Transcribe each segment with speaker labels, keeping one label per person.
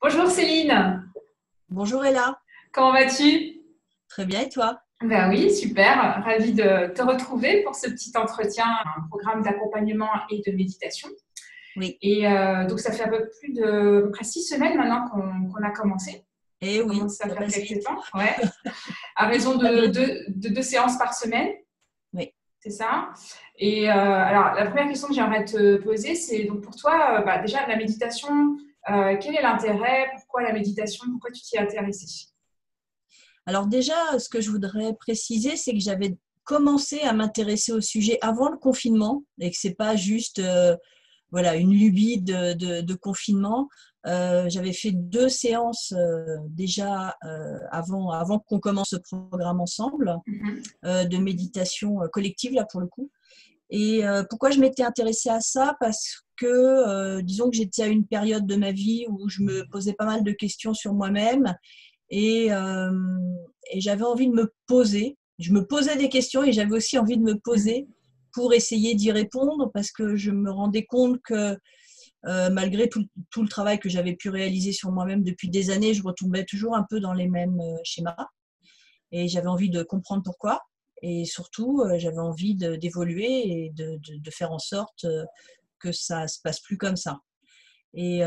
Speaker 1: Bonjour Céline,
Speaker 2: Bonjour Ella,
Speaker 1: comment vas-tu?
Speaker 2: très bien et toi?
Speaker 1: Ben oui, super, ravie de te retrouver pour ce petit entretien, un programme d'accompagnement et de méditation.
Speaker 2: Oui,
Speaker 1: Donc ça fait un peu plus de à peu près 6 semaines maintenant qu'on a commencé.
Speaker 2: eh
Speaker 1: Ça
Speaker 2: oui,
Speaker 1: commence à
Speaker 2: ça
Speaker 1: faire
Speaker 2: passe
Speaker 1: quelques
Speaker 2: vite,
Speaker 1: temps, ouais, à raison
Speaker 2: malgré
Speaker 1: de
Speaker 2: tout.
Speaker 1: deux séances par semaine,
Speaker 2: Oui.
Speaker 1: c'est ça. Alors la première question que j'aimerais te poser, c'est donc pour toi, déjà la méditation, quel est l'intérêt? Pourquoi la méditation? Pourquoi tu t'y es intéressée?
Speaker 2: Alors déjà, ce que je voudrais préciser, c'est que j'avais commencé à m'intéresser au sujet avant le confinement et que c'est pas juste voilà, une lubie de confinement. J'avais fait 2 séances déjà avant qu'on commence ce programme ensemble,
Speaker 1: Mhm.
Speaker 2: de méditation collective là pour le coup. Et pourquoi je m'étais intéressée à ça? Parce que, disons que j'étais à une période de ma vie où je me posais pas mal de questions sur moi-même et, euh, et j'avais envie de me poser. Je me posais des questions et j'avais aussi envie de me poser pour essayer d'y répondre parce que je me rendais compte que malgré tout le travail que j'avais pu réaliser sur moi-même depuis des années, je retombais toujours un peu dans les mêmes schémas et j'avais envie de comprendre pourquoi. Et surtout, j'avais envie d'évoluer et de faire en sorte que ça se passe plus comme ça. Et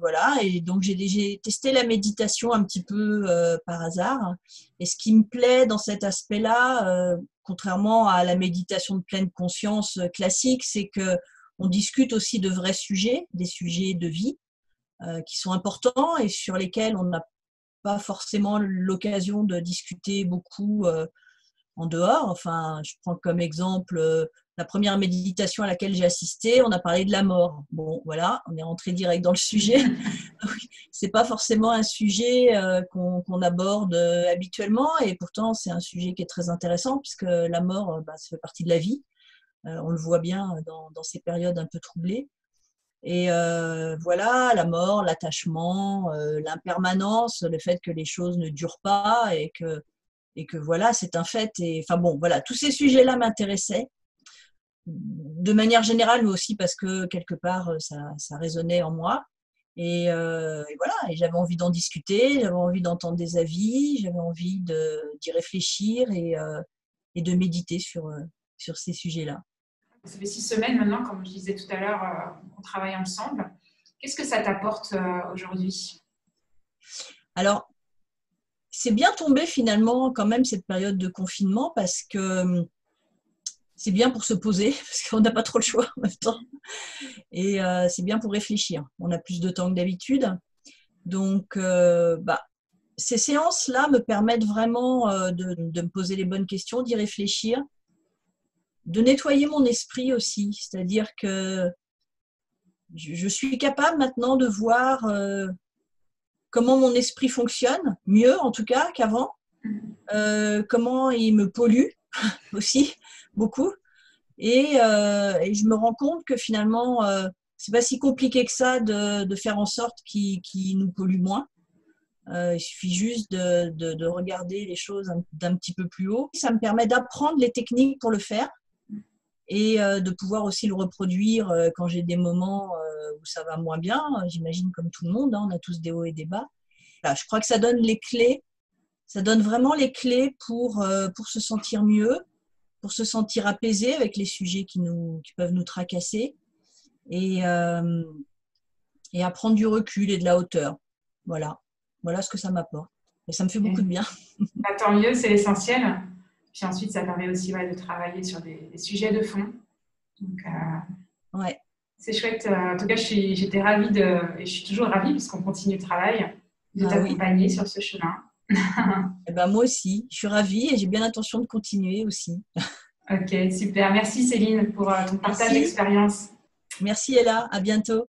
Speaker 2: voilà. Et donc, j'ai testé la méditation un petit peu par hasard. Et ce qui me plaît dans cet aspect-là, contrairement à la méditation de pleine conscience classique, c'est que on discute aussi de vrais sujets, des sujets de vie qui sont importants et sur lesquels on n'a pas forcément l'occasion de discuter beaucoup en dehors. Enfin, je prends comme exemple la première méditation à laquelle j'ai assisté, on a parlé de la mort. Bon, voilà, on est rentré direct dans le sujet. C'est pas forcément un sujet qu'on aborde habituellement, et pourtant c'est un sujet qui est très intéressant puisque la mort, ça fait partie de la vie. On le voit bien dans ces périodes un peu troublées. Et voilà, la mort, l'attachement, l'impermanence, le fait que les choses ne durent pas et que voilà, c'est un fait. Et enfin bon, voilà, tous ces sujets-là m'intéressaient de manière générale, mais aussi parce que quelque part, ça résonnait en moi. Et voilà, et j'avais envie d'en discuter, j'avais envie d'entendre des avis, j'avais envie d'y réfléchir et de méditer sur ces sujets-là.
Speaker 1: Ça fait 6 semaines maintenant, comme je disais tout à l'heure, qu'on travaille ensemble. Qu'est-ce que ça t'apporte aujourd'hui?
Speaker 2: Alors, c'est bien tombé finalement quand même cette période de confinement parce que c'est bien pour se poser, parce qu'on n'a pas trop le choix en même temps. Et c'est bien pour réfléchir. On a plus de temps que d'habitude. Donc, ces séances-là me permettent vraiment de me poser les bonnes questions, d'y réfléchir, de nettoyer mon esprit aussi. C'est-à-dire que je suis capable maintenant de voir comment mon esprit fonctionne, mieux en tout cas qu'avant, comment il me pollue aussi, beaucoup. Et je me rends compte que finalement, c'est pas si compliqué que ça de faire en sorte qu'il nous pollue moins. Il suffit juste de regarder les choses d'un petit peu plus haut. Ça me permet d'apprendre les techniques pour le faire et de pouvoir aussi le reproduire quand j'ai des moments où ça va moins bien. J'imagine comme tout le monde, hein, on a tous des hauts et des bas. Voilà, je crois que ça donne les clés, ça donne vraiment les clés pour se sentir mieux, pour se sentir apaisé avec les sujets qui peuvent nous tracasser et, euh, et à prendre du recul et de la hauteur. Voilà, voilà ce que ça m'apporte. Et ça me fait beaucoup
Speaker 1: Ok.
Speaker 2: de bien.
Speaker 1: Bah, tant mieux, c'est l'essentiel. Puis ensuite, ça permet aussi de travailler sur des sujets de fond. Donc,
Speaker 2: Ouais.
Speaker 1: c'est chouette. En tout cas, j'étais ravie et je suis toujours ravie, puisqu'on continue le travail, de
Speaker 2: Ah oui.
Speaker 1: t'accompagner sur ce chemin.
Speaker 2: Eh ben, moi aussi, je suis ravie et j'ai bien l'intention de continuer aussi.
Speaker 1: Ok, super. Merci Céline pour ton partage
Speaker 2: Merci.
Speaker 1: d'expérience.
Speaker 2: Merci Ella, à bientôt.